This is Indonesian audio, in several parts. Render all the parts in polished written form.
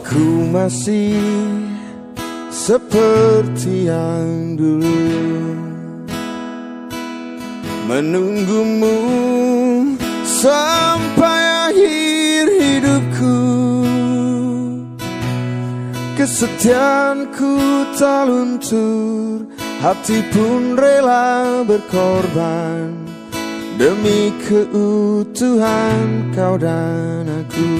Ku masih seperti yang dulu, menunggumu sampai akhir hidupku. Kesetiaanku tak luntur, hati pun rela berkorban demi keutuhan kau dan aku.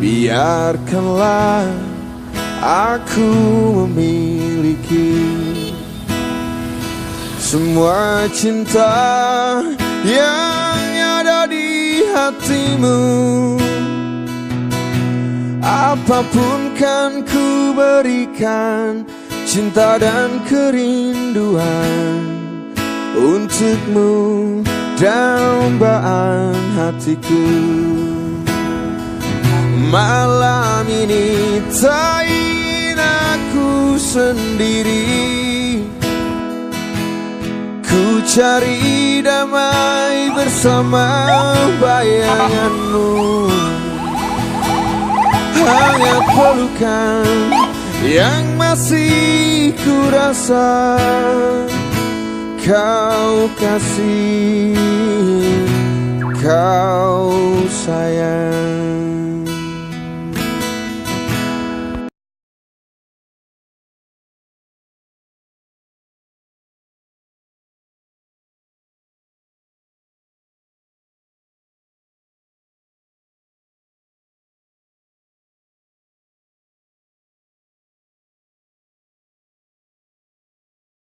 Biarkanlah aku memiliki semua cinta yang ada di hatimu. Apapun kan ku berikan, cinta dan kerinduan untukmu, dambaan hatiku. Malam ini tak ingin aku sendiri, ku cari damai bersama bayanganmu. Hanya pelukan yang masih ku rasa, kau kasih, kau sayang.